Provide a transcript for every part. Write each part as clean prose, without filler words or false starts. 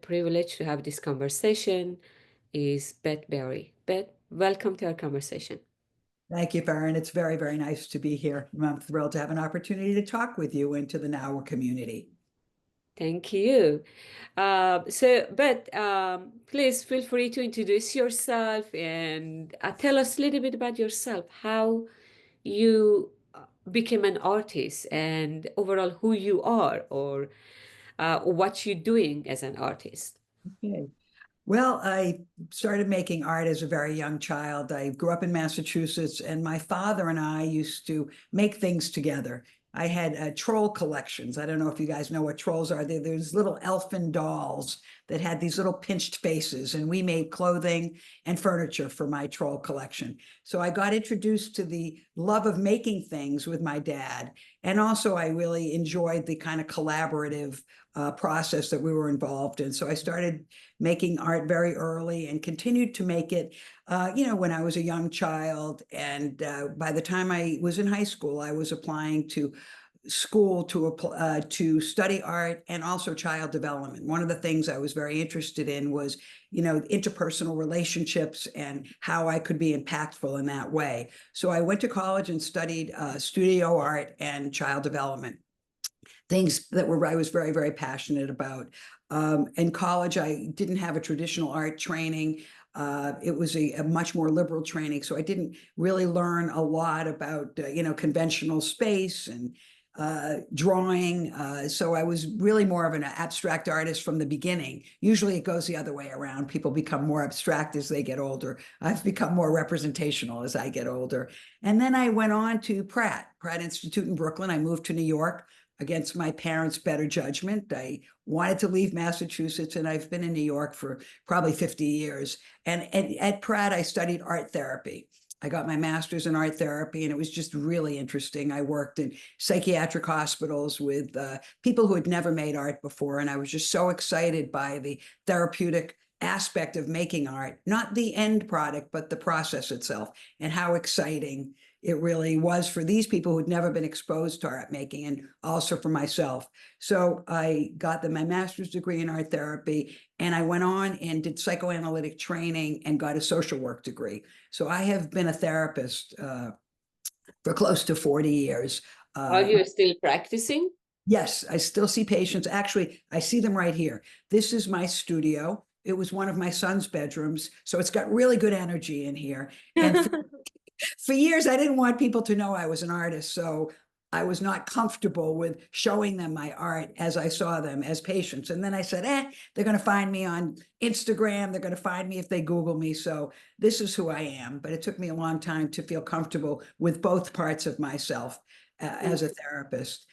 privilege to have this conversation is Beth Barry. Beth, welcome to our conversation. Thank you, Farrin. It's very, very nice to be here. I'm thrilled to have an opportunity to talk with you and to the NOW community. Thank you. Beth, please feel free to introduce yourself and tell us a little bit about yourself, how you became an artist and overall who you are or what you're doing as an artist. Okay. Well, I started making art as a very young child. I grew up in Massachusetts, and my father and I used to make things together. I had troll collections. I don't know if you guys know what trolls are. There's little elfin dolls that had these little pinched faces, and we made clothing and furniture for my troll collection. So I got introduced to the love of making things with my dad. And also I really enjoyed the kind of collaborative process that we were involved in. So I started making art very early and continued to make it, when I was a young child. And by the time I was in high school, I was applying to school to study art and also child development. One of the things I was very interested in was, interpersonal relationships and how I could be impactful in that way. So I went to college and studied studio art and child development, things that I was very, very passionate about. In college, I didn't have a traditional art training. It was a much more liberal training. So I didn't really learn a lot about, conventional space and drawing. So I was really more of an abstract artist from the beginning. Usually it goes the other way around. People become more abstract as they get older. I've become more representational as I get older. And then I went on to Pratt Institute in Brooklyn. I moved to New York against my parents' better judgment. I wanted to leave Massachusetts, and I've been in New York for probably 50 years. And at Pratt, I studied art therapy. I got my master's in art therapy, and it was just really interesting. I worked in psychiatric hospitals with people who had never made art before, and I was just so excited by the therapeutic aspect of making art, not the end product, but the process itself, and how exciting it really was for these people who'd never been exposed to art making, and also for myself. So I got my master's degree in art therapy, and I went on and did psychoanalytic training and got a social work degree. So I have been a therapist for close to 40 years. Are you still practicing? Yes, I still see patients. Actually, I see them right here. This is my studio. It was one of my son's bedrooms, so it's got really good energy in here. And for years, I didn't want people to know I was an artist, so I was not comfortable with showing them my art as I saw them as patients. And then I said, they're going to find me on Instagram. They're going to find me if they Google me. So this is who I am. But it took me a long time to feel comfortable with both parts of myself as a therapist.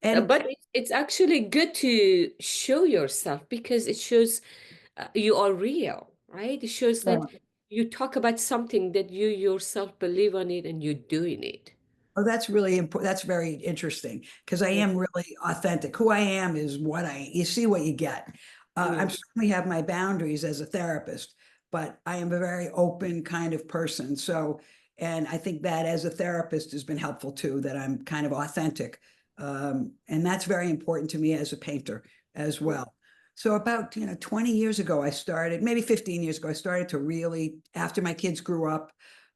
But it's actually good to show yourself because it shows you are real, right? It shows that you talk about something that you yourself believe on it and you're doing it. Oh, that's really important. That's very interesting because I am really authentic. Who I am is you see what you get. I certainly have my boundaries as a therapist, but I am a very open kind of person. So, and I think that as a therapist has been helpful too, that I'm kind of authentic. And that's very important to me as a painter as well. So about, 20 years ago, maybe 15 years ago, I started to really, after my kids grew up,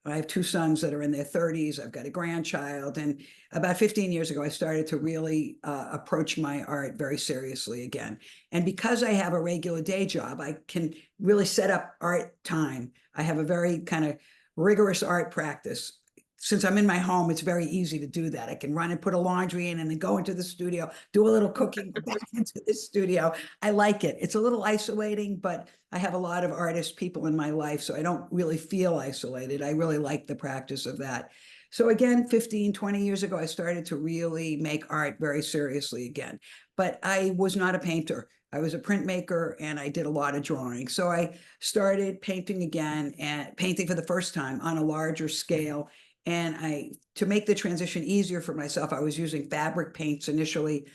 I have two sons that are in their 30s. I've got a grandchild. And about 15 years ago, I started to really approach my art very seriously again. And because I have a regular day job, I can really set up art time. I have a very kind of rigorous art practice. Since I'm in my home, it's very easy to do that. I can run and put a laundry in and then go into the studio, do a little cooking, go back into the studio. I like it. It's a little isolating, but I have a lot of artist people in my life, so I don't really feel isolated. I really like the practice of that. So again, 15, 20 years ago, I started to really make art very seriously again. But I was not a painter. I was a printmaker and I did a lot of drawing. So I started painting again and painting for the first time on a larger scale. And to make the transition easier for myself, I was using fabric paints initially.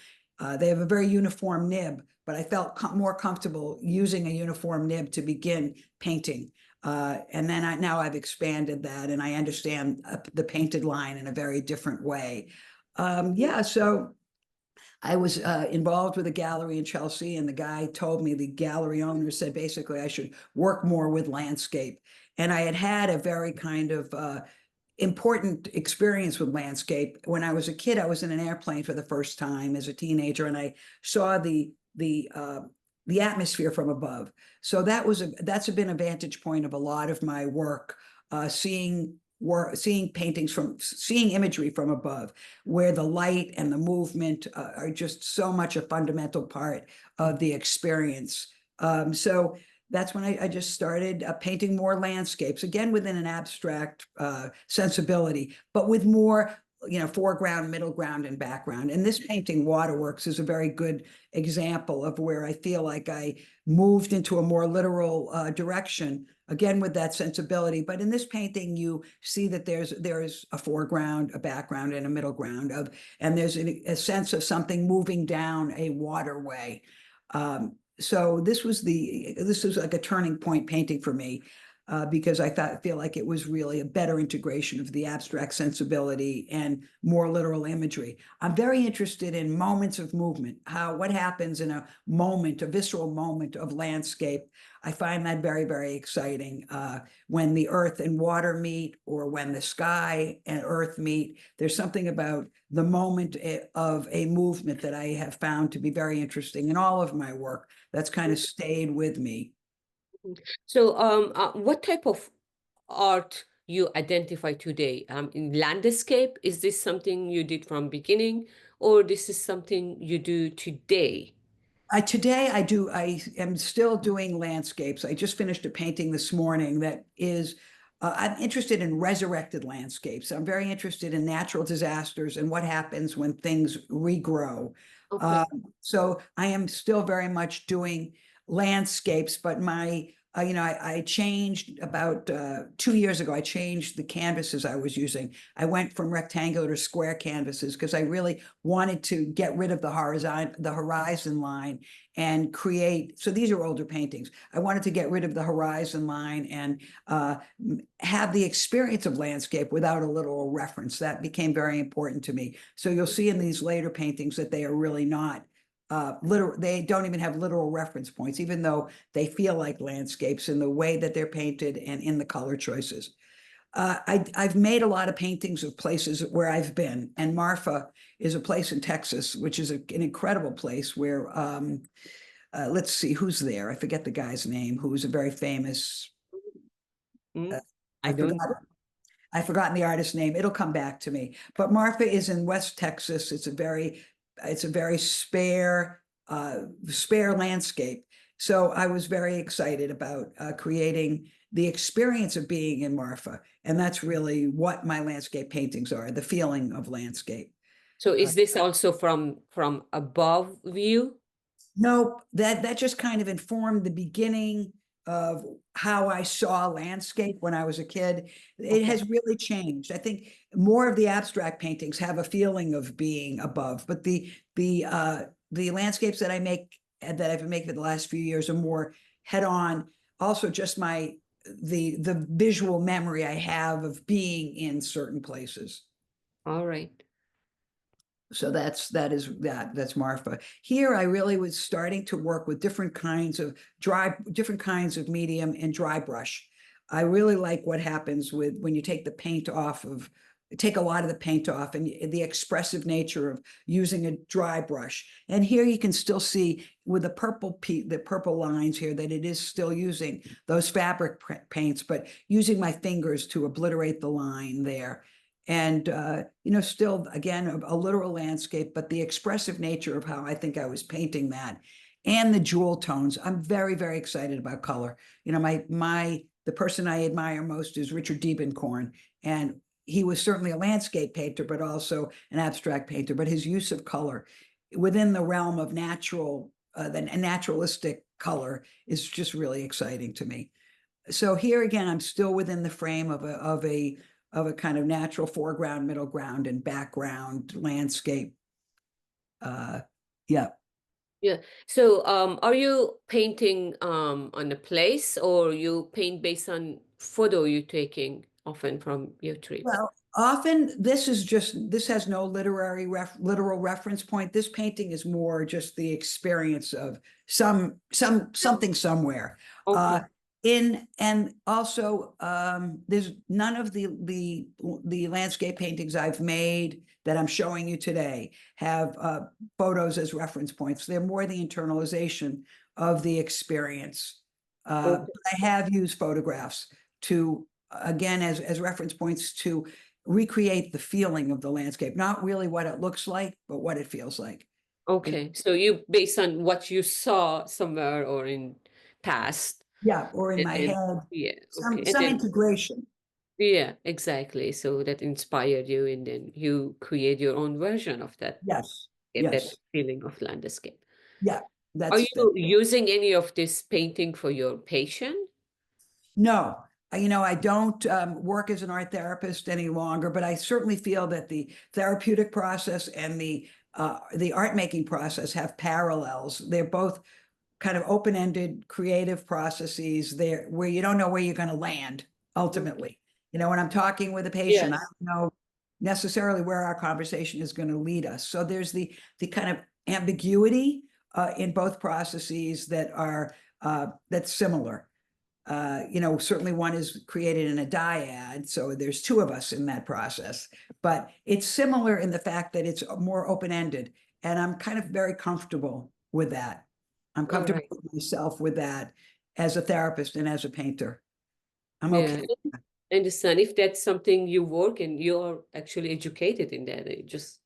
They have a very uniform nib, but I felt more comfortable using a uniform nib to begin painting. And then now I've expanded that and I understand the painted line in a very different way. So I was involved with a gallery in Chelsea, and the guy told me, the gallery owner said basically I should work more with landscape. And I had had a very kind of important experience with landscape. When I was a kid, I was in an airplane for the first time as a teenager, and I saw the atmosphere from above. So that's been a vantage point of a lot of my work, seeing paintings from seeing imagery from above, where the light and the movement are just so much a fundamental part of the experience. So that's when I just started painting more landscapes, again within an abstract sensibility, but with more, foreground, middle ground, and background. And this painting, Waterworks, is a very good example of where I feel like I moved into a more literal direction, again with that sensibility. But in this painting, you see that there's a foreground, a background, and a middle ground and there's a sense of something moving down a waterway. So this was like a turning point painting for me, because I feel like it was really a better integration of the abstract sensibility and more literal imagery. I'm very interested in moments of movement, what happens in a moment, a visceral moment of landscape. I find that very, very exciting. When the earth and water meet, or when the sky and earth meet, there's something about the moment of a movement that I have found to be very interesting in all of my work. That's kind of stayed with me. So, what type of art you identify today? In landscape, is this something you did from beginning, or this is something you do today? Today I am still doing landscapes. I just finished a painting this morning that is, I'm interested in resurrected landscapes. I'm very interested in natural disasters and what happens when things regrow. Okay. So I am still very much doing landscapes, but I changed about 2 years ago. I changed the canvases I was using. I went from rectangular to square canvases because I really wanted to get rid of the horizon line and create. So these are older paintings. I wanted to get rid of the horizon line and have the experience of landscape without a literal reference. That became very important to me. So you'll see in these later paintings that they are really not literal. They don't even have literal reference points, even though they feel like landscapes in the way that they're painted and in the color choices. I've made a lot of paintings of places where I've been, and Marfa is a place in Texas, which is an incredible place where, let's see who's there. I forget the guy's name, who's a very famous, Mm, uh, I I don't forgot know. I've forgotten the artist's name. It'll come back to me. But Marfa is in West Texas. It's a very spare landscape. So I was very excited about creating the experience of being in Marfa. And that's really what my landscape paintings are, the feeling of landscape. So, Uh, is this also from above view? Nope, that just kind of informed the beginning of how I saw landscape when I was a kid. It Okay. has really changed. I think more of the abstract paintings have a feeling of being above, but the landscapes that I make that I've been making for the last few years are more head on. Also, just the visual memory I have of being in certain places. All right. So that's Marfa. Here, I really was starting to work with different kinds of medium and dry brush. I really like what happens when you take a lot of the paint off, and the expressive nature of using a dry brush. And here you can still see with the purple lines here that it is still using those fabric paints, but using my fingers to obliterate the line there. And still again a literal landscape, but the expressive nature of how I think I was painting that, and the jewel tones. I'm very, very excited about color. The person I admire most is Richard Diebenkorn, and he was certainly a landscape painter, but also an abstract painter. But his use of color within the realm of the naturalistic color is just really exciting to me. So here again, I'm still within the frame of a kind of natural foreground, middle ground, and background landscape. Uh, yeah. Yeah. So, are you painting on a place, or you paint based on photo you're taking often from your trip? Well, Often this has no literal reference point. This painting is more just the experience of something somewhere. Okay. And also there's none of the landscape paintings I've made that I'm showing you today have photos as reference points. They're more the internalization of the experience. Okay. But I have used photographs to, again, as reference points to recreate the feeling of the landscape, not really what it looks like, but what it feels like. You know, Okay. So you based on what you saw somewhere or in past, yeah, or in and my then head, yeah, okay. some And some then integration. yeah, exactly. So that inspired you, and then you create your own version of that, Yes, that yes, feeling of landscape. yeah. Are That's the you using any of this painting for your patient? No. I don't work as an art therapist any longer, but I certainly feel that the therapeutic process and the art making process have parallels. They're both kind of open-ended creative processes there where you don't know where you're going to land ultimately. When I'm talking with a patient, I Yes. don't know necessarily where our conversation is going to lead us. So there's the kind of ambiguity in both processes that's similar. Certainly one is created in a dyad, so there's two of us in that process, but it's similar in the fact that it's more open-ended, and I'm kind of very comfortable with that. I'm All comfortable right. with myself with that as a therapist and as a painter. I'm Yeah. okay. I understand if that's something you work and you're actually educated in that. Just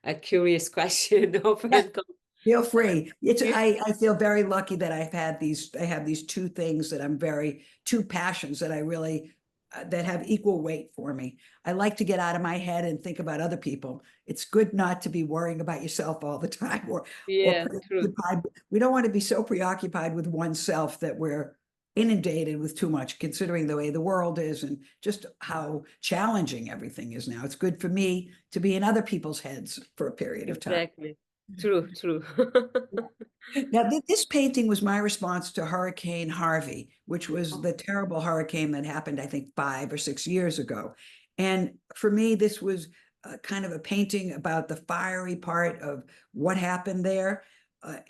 a curious question Yeah, often comes. feel free. It's Yeah. I feel very lucky that I have these two things that two passions that I really that have equal weight for me. I like to get out of my head and think about other people. It's good not to be worrying about yourself all the time or Yeah, true. preoccupied. We don't want to be so preoccupied with oneself that we're inundated with too much, considering the way the world is and just how challenging everything is now. It's good for me to be in other people's heads for a period of time. Exactly. True, true. Now, this painting was my response to Hurricane Harvey, which was the terrible hurricane that happened, I think, 5 or 6 years ago. And for me, this was kind of a painting about the fiery part of what happened there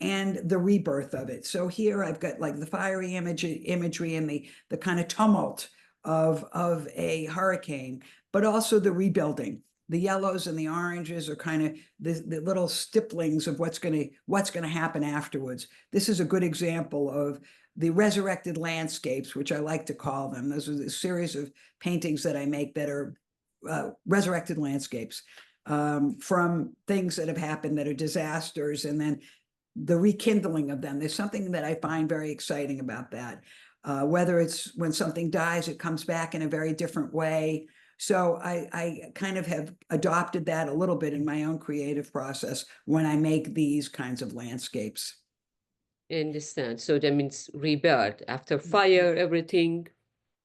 and the rebirth of it. So here I've got like the fiery imagery and the kind of tumult of a hurricane, but also the rebuilding. The yellows and the oranges are kind of the little stipplings of what's going to happen afterwards. This is a good example of the resurrected landscapes, which I like to call them. Those are a series of paintings that I make that are resurrected landscapes from things that have happened that are disasters, and then the rekindling of them. There's something that I find very exciting about that. Whether it's when something dies, it comes back in a very different way. So I kind of have adopted that a little bit in my own creative process when I make these kinds of landscapes. I understand. So that means rebirth. After fire, everything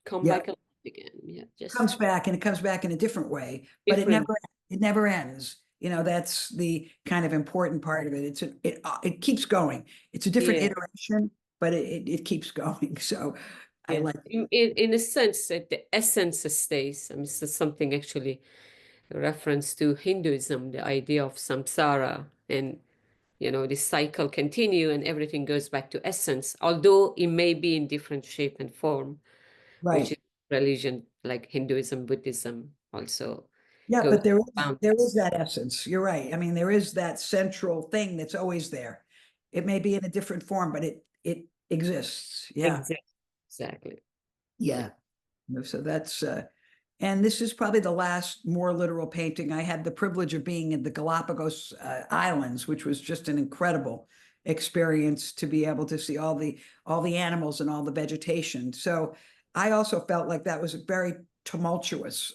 come Yeah, back alive again. Yeah, just comes back, and it comes back in a different way, but different. it never ends. That's the kind of important part of it. It keeps going. It's a different Yeah, iteration, but it keeps going. So I yes. like it. In a sense, that the essence stays. I mean, this is something actually a reference to Hinduism, the idea of samsara, and the cycle continue and everything goes back to essence, although it may be in different shape and form, which Right. is religion like Hinduism, Buddhism also Yeah, goes but there is around there that. is that essence. You're right. I mean, there is that central thing that's always there. It may be in a different form, but it exists. Yeah. Exactly. Yeah. Yeah. So that's and this is probably the last more literal painting. I had the privilege of being in the Galapagos Islands, which was just an incredible experience to be able to see all the animals and all the vegetation. So I also felt like that was very tumultuous,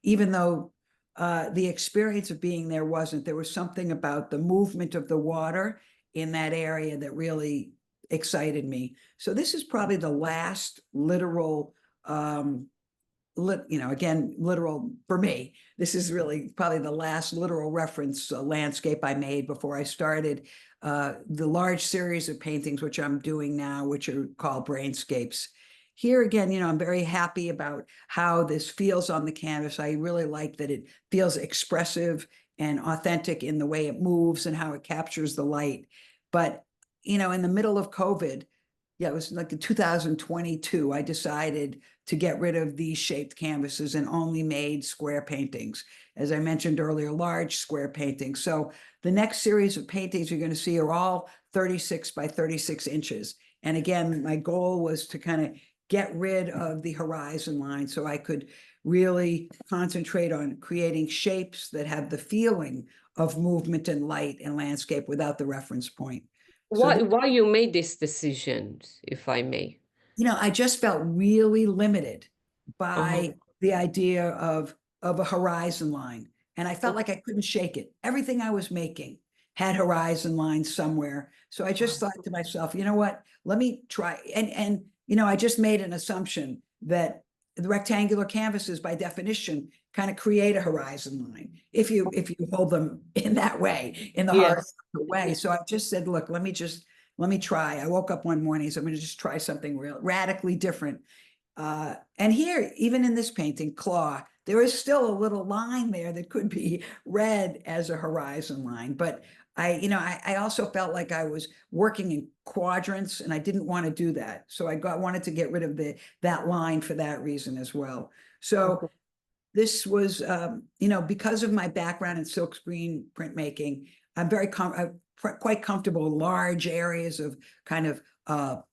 even though the experience of being there wasn't. There was something about the movement of the water in that area that really excited me. So this is probably the last literal again, literal for me. This is really probably the last literal reference landscape I made before I started the large series of paintings, which I'm doing now, which are called Brainscapes. here again, I'm very happy about how this feels on the canvas. I really like that it feels expressive and authentic in the way it moves and how it captures the light. But, in the middle of COVID, yeah, it was like in 2022, I decided to get rid of these shaped canvases and only made square paintings. As I mentioned earlier, large square paintings. So the next series of paintings you're going to see are all 36 by 36 inches. And again, my goal was to kind of get rid of the horizon line so I could really concentrate on creating shapes that have the feeling of movement and light and landscape without the reference point. So Why you made this decision, if I may? I just felt really limited Uh-huh. by the idea of a horizon line. And I felt like I couldn't shake it. Everything I was making had horizon lines somewhere. So I just thought to myself, you know what? Let me try. And I just made an assumption that the rectangular canvases by definition kind of create a horizon line if you hold them in that way, in the Yes. horizontal way. So I just said, look, let me try. I woke up one morning, so I'm going to just try something real radically different. And here, even in this painting, Claw, there is still a little line there that could be read as a horizon line. But I also felt like I was working in quadrants, and I didn't want to do that. So wanted to get rid of that line for that reason as well. So this was, because of my background in silkscreen printmaking, I'm quite comfortable in large areas of kind of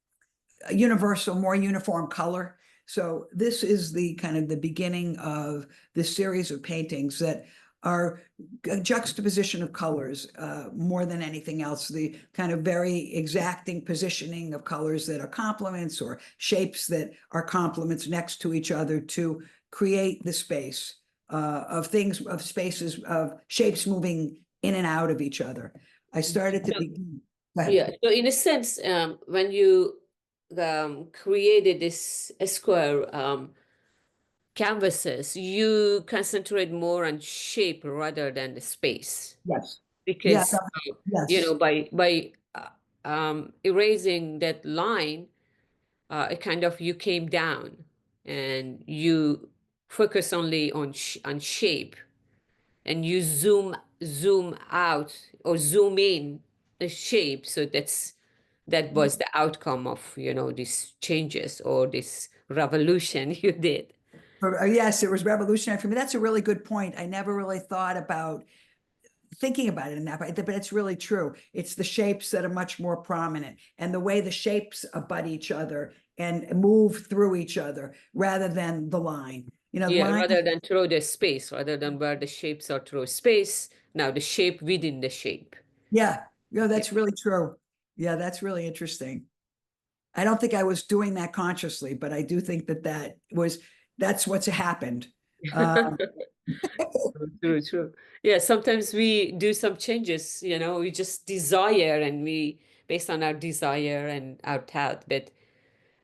universal, more uniform color. So this is the kind of the beginning of this series of paintings that are a juxtaposition of colors more than anything else. The kind of very exacting positioning of colors that are complements or shapes that are complements next to each other to create the space of spaces, of shapes moving in and out of each other. I started to begin. Go ahead. Yeah. So in a sense, when you created this square canvases, you concentrate more on shape rather than the space, Yes. Yeah. because Yes. by erasing that line, it kind of you came down and you focus only on on shape, and you zoom out or zoom in the shape. So that was the outcome of these changes or this revolution you did. Yes, it was revolutionary for me. That's a really good point. I never really thought about thinking about it in that way, but it's really true. It's the shapes that are much more prominent and the way the shapes abut each other and move through each other rather than the line. The Yeah, line, rather than through the space, rather than where the shapes are through space, now the shape within the shape. yeah, Yeah. that's really true. Yeah, that's really interesting. I don't think I was doing that consciously, but I do think that's what's happened. Uh, True, true. Yeah, sometimes we do some changes, we just desire, and we based on our desire and our thought, but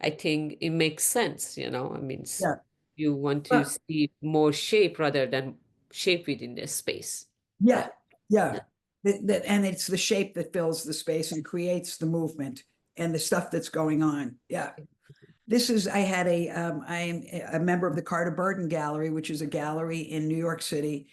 I think it makes sense, I mean, yeah, you want to but see more shape rather than shape within the space. yeah, yeah. And it's the shape that fills the space and creates the movement and the stuff that's going on. Yeah. I am a member of the Carter Burden Gallery, which is a gallery in New York City,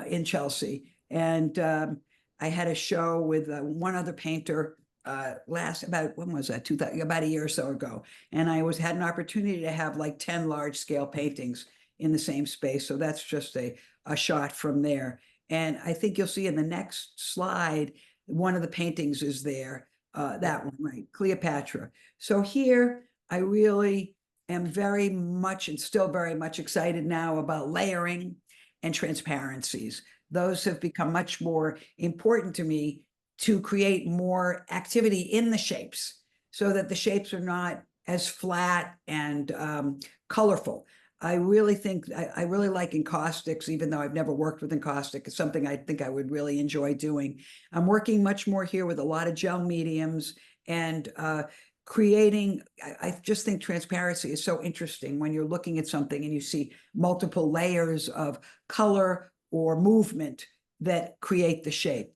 in Chelsea. And I had a show with one other painter when was that? 2000, about a year or so ago. And had an opportunity to have like 10 large scale paintings in the same space. So that's just a shot from there. And I think you'll see in the next slide, one of the paintings is there, that one, right? Cleopatra. So here, I really am very much and still very much excited now about layering and transparencies. Those have become much more important to me to create more activity in the shapes so that the shapes are not as flat and colorful. I really think I really like encaustics, even though I've never worked with encaustic. It's something I think I would really enjoy doing. I'm working much more here with a lot of gel mediums and creating. I just think transparency is so interesting when you're looking at something and you see multiple layers of color or movement that create the shape.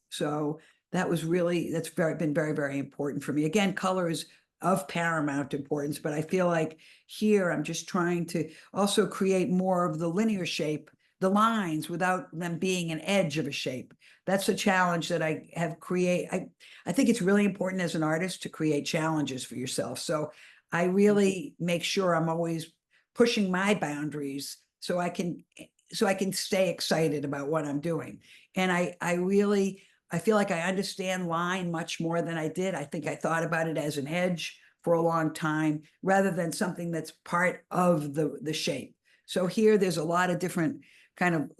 So that's been very, very important for me. Again, color is of paramount importance, but I feel like here I'm just trying to also create more of the linear shape, the lines without them being an edge of a shape. That's a challenge that I have I think it's really important as an artist to create challenges for yourself. So I really make sure I'm always pushing my boundaries so I can stay excited about what I'm doing. And I feel like I understand line much more than I did. I think I thought about it as an edge for a long time rather than something that's part of the shape. So here there's a lot of different kind of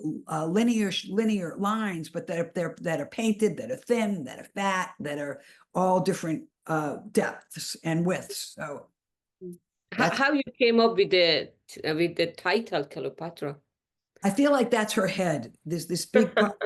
linear lines, but that are painted, that are thin, that are fat, that are all different depths and widths. So that's How you came up with the title Cleopatra? I feel like that's her head. There's this big part.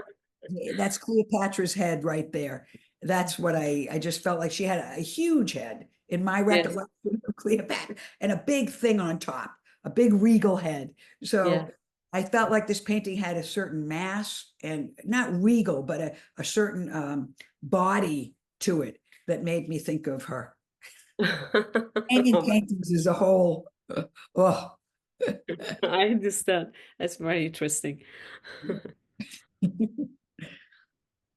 That's Cleopatra's head right there. That's what I just felt like she had a huge head in my Yes, recollection of Cleopatra and a big thing on top, a big regal head. yeah. So I felt like this painting had a certain mass and not regal, but a certain body to it that made me think of her. Hanging paintings as a whole. Oh. I understand. That's very interesting.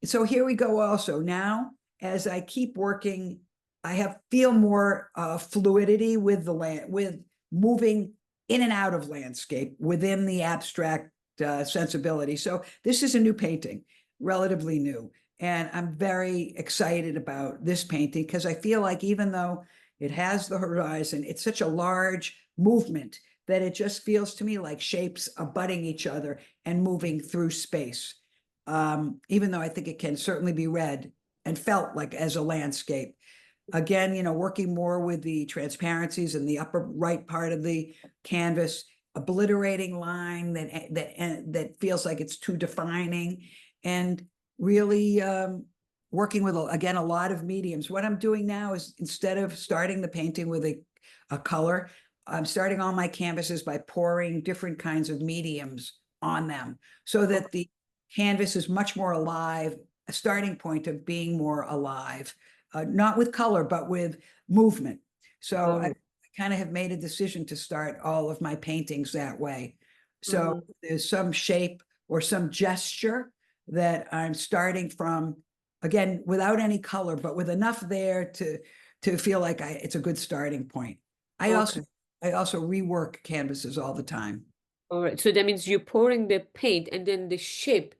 So here we go also now as I keep working, I have feel more fluidity with the land, with moving in and out of landscape within the abstract sensibility. So this is a new painting, relatively new, and I'm very excited about this painting because I feel like even though it has the horizon, it's such a large movement that it just feels to me like shapes abutting each other and moving through space. Even though I think it can certainly be read and felt like as a landscape. Again, working more with the transparencies in the upper right part of the canvas, obliterating line that feels like it's too defining, and really working with again a lot of mediums. What I'm doing now is instead of starting the painting with a color, I'm starting all my canvases by pouring different kinds of mediums on them so that the canvas is much more alive, a starting point of being more alive, not with color, but with movement. So I Oh, kind of have made a decision to start all of my paintings that way. So mhm. there's some shape or some gesture that I'm starting from, again, without any color, but with enough there to feel like it's a good starting point. I also Okay. I also rework canvases all the time. All right. So that means you're pouring the paint and then the shape,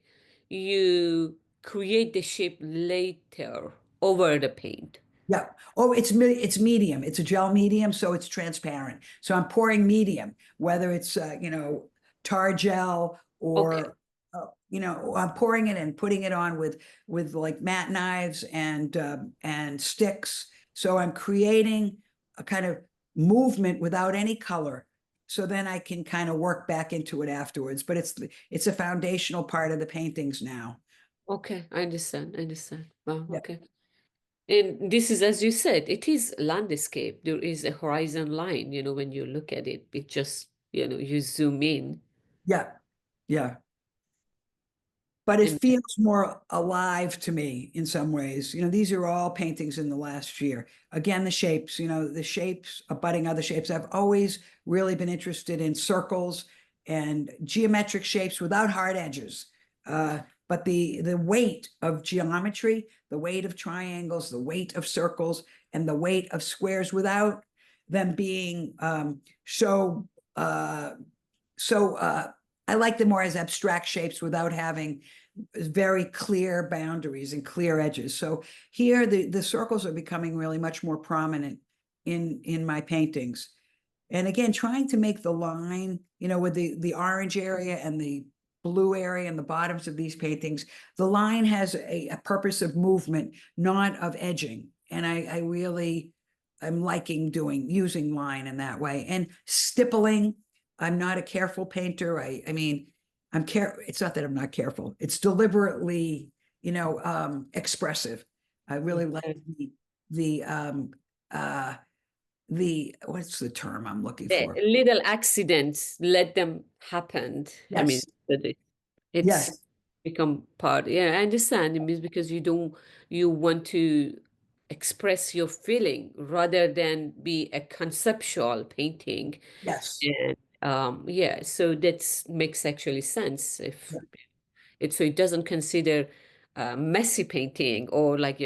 you create the shape later over the paint. Yeah. Oh, it's medium. It's a gel medium, so it's transparent. So I'm pouring medium, whether it's tar gel Okay. or I'm pouring it and putting it on with like matte knives and sticks. So I'm creating a kind of movement without any color. So then I can kind of work back into it afterwards. But it's a foundational part of the paintings now. Okay. I understand. I understand. Wow. Yeah. Okay. And this is, as you said, it is landscape. There is a horizon line, when you look at it, it just, you zoom in Yeah. Yeah. But it and feels more alive to me in some ways. These are all paintings in the last year. Again, the shapes abutting other shapes. I've always really been interested in circles and geometric shapes without hard edges. But the weight of geometry, the weight of triangles, the weight of circles, and the weight of squares without them being so I like them more as abstract shapes without having very clear boundaries and clear edges. So here the circles are becoming really much more prominent in my paintings. And again, trying to make the line, with the orange area and the blue area and the bottoms of these paintings, the line has a purpose of movement, not of edging. And I really I'm liking using line in that way. And stippling, I'm not a careful painter. I mean, it's not that I'm not careful. It's deliberately, expressive. I really like okay. the uh what's the term I'm looking The for? little accidents, let them happen. I mean, Yes, that it's yes, become part. Yeah, I understand. It means because you want to express your feeling rather than be a conceptual painting. Yes. And yeah, so that makes actually sense if Yeah. so it doesn't consider messy painting or like,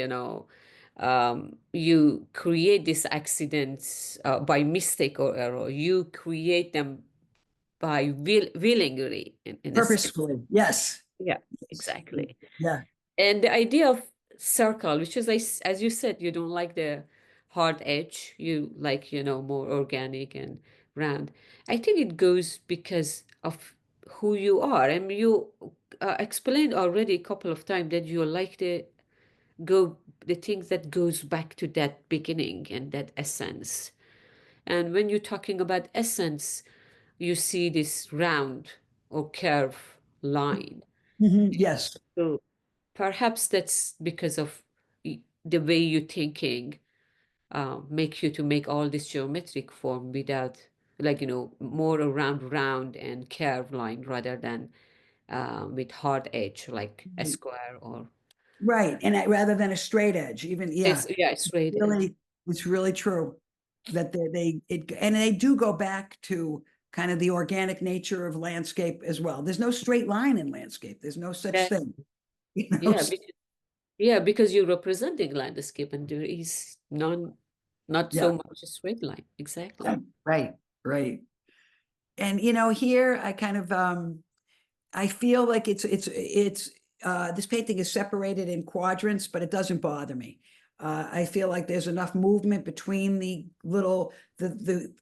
you create these accidents by mistake or error. You create them by willingly, in a sense. Purposefully. Yes. Yeah, Yes. exactly. Yeah. And the idea of circle, which is like, as you said, you don't like the hard edge, you like, more organic and round. I think it goes because of who you are. And you explained already a couple of times that you like the things that goes back to that beginning and that essence. And when you're talking about essence, you see this round or curve line. Yes. So perhaps that's because of the way you're thinking, make you to make all this geometric form without, like, more around round and curved line rather than with hard edge, like a square or Right. And rather than a straight edge, even, yeah, yeah, straight edge. really, it's really true that and they do go back to kind of the organic nature of landscape as well. There's no straight line in landscape. There's no such Yeah, thing, you know? yeah, yeah, because you're representing landscape and there is not Yeah. so much a straight line. Exactly. Right. Right. Right. And here I kind of I feel like it's this painting is separated in quadrants, but it doesn't bother me. I feel like there's enough movement between the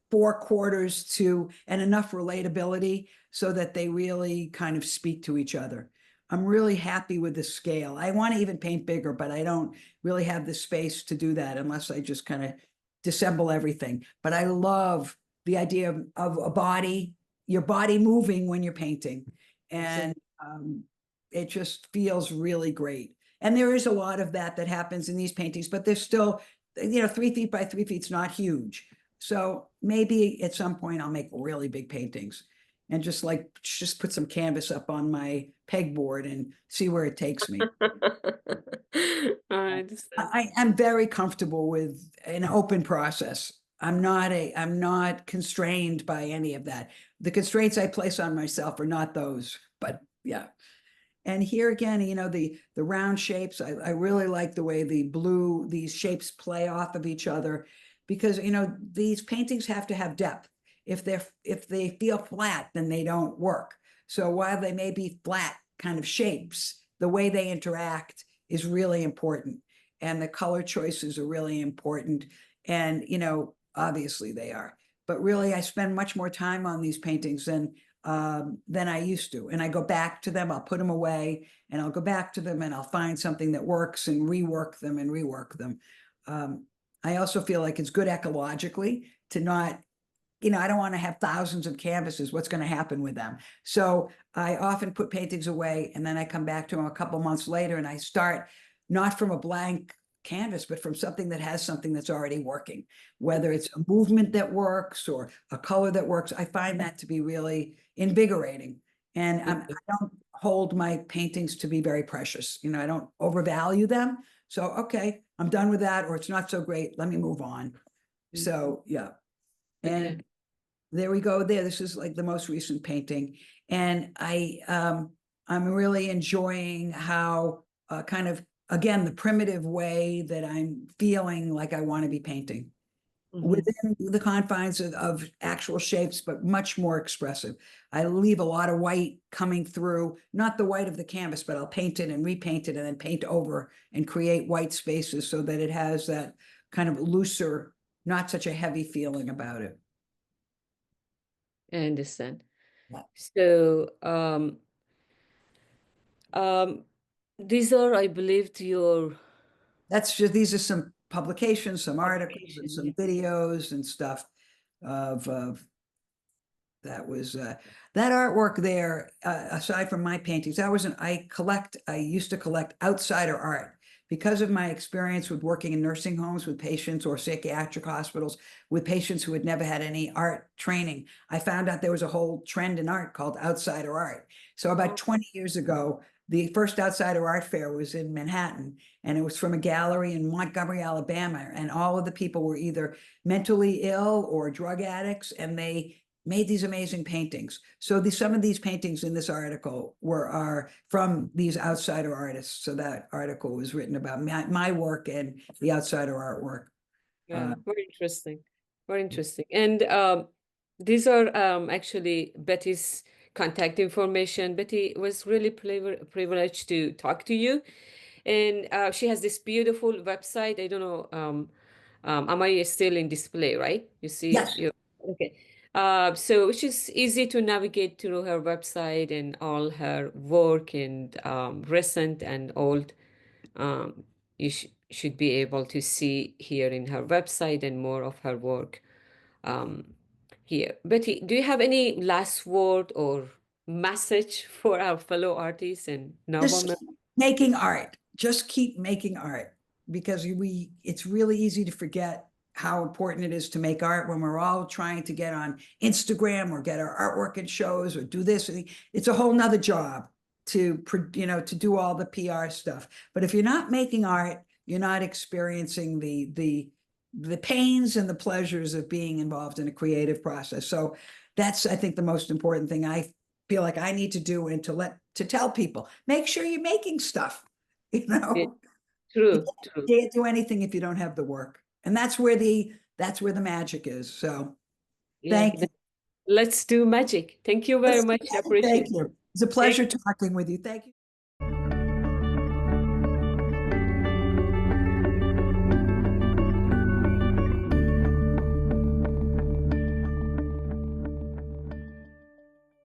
four quarters and enough relatability so that they really kind of speak to each other. I'm really happy with the scale. I want to even paint bigger, but I don't really have the space to do that unless I just kind of disassemble everything. But I love the idea of your body moving when you're painting. And it just feels really great. And there is a lot of that happens in these paintings, but they're still, 3 feet by 3 feet is not huge. So maybe at some point I'll make really big paintings and just put some canvas up on my pegboard and see where it takes me. I understand. I am very comfortable with an open process. I'm not constrained by any of that. The constraints I place on myself are not those, but yeah. And here again, the round shapes, I really like the way these shapes play off of each other because, these paintings have to have depth. If they feel flat, then they don't work. So while they may be flat kind of shapes, the way they interact is really important. And the color choices are really important. And, obviously they are. But really, I spend much more time on these paintings than I used to. And I go back to them, I'll put them away, and I'll go back to them and I'll find something that works and rework them and rework them. I also feel like it's good ecologically to not, I don't want to have thousands of canvases. What's going to happen with them? So I often put paintings away and then I come back to them a couple months later and I start not from a blank canvas, but from something that has something that's already working, whether it's a movement that works or a color that works. I find that to be really invigorating. And I don't hold my paintings to be very precious. I don't overvalue them. So, okay, I'm done with that, or it's not so great. Let me move on. So, yeah. Okay. And there we go there. This is like the most recent painting. And I'm really enjoying how kind of, again, the primitive way that I'm feeling like I want to be painting within the confines of actual shapes, but much more expressive. I leave a lot of white coming through, not the white of the canvas, but I'll paint it and repaint it and then paint over and create white spaces so that it has that kind of looser, not such a heavy feeling about it. I understand. Yeah. So, um, these are, I believe, your These are some publications, some articles, and publication. some Yeah. videos and stuff of that was that artwork there. Aside from my paintings, I used to collect outsider art because of my experience with working in nursing homes with patients or psychiatric hospitals with patients who had never had any art training. I found out there was a whole trend in art called outsider art. So about Oh, 20 years ago, The first Outsider Art Fair was in Manhattan, and it was from a gallery in Montgomery, Alabama. And all of the people were either mentally ill or drug addicts, and they made these amazing paintings. So some of these paintings in this article are from these outsider artists. So that article was written about my work and the outsider artwork. Yeah, very interesting. Very interesting. And these are actually Betty's contact information. Betty was really privileged to talk to you. And she has this beautiful website. I don't know, am I still in display, right? You see, Yes. you okay. So which is easy to navigate through her website and all her work and recent and old. Um, you should be able to see here in her website and more of her work um, here. Betty, do you have any last word or message for our fellow artists and novel Just members? keep making art. Just keep making art, because it's really easy to forget how important it is to make art when we're all trying to get on Instagram or get our artwork in shows or do this. It's a whole nother job to do all the PR stuff. But if you're not making art, you're not experiencing the pains and the pleasures of being involved in a creative process. So that's, I think, the most important thing I feel like I need to do, and to tell people, make sure you're making stuff. You Yeah, know, you true, true. can't do anything if you don't have the work, and that's where the magic is. So Yeah, thank you. let's do magic. Thank you very Let's do much. I that. appreciate Thank it. you. It's a Thank pleasure talking with you. Thank you.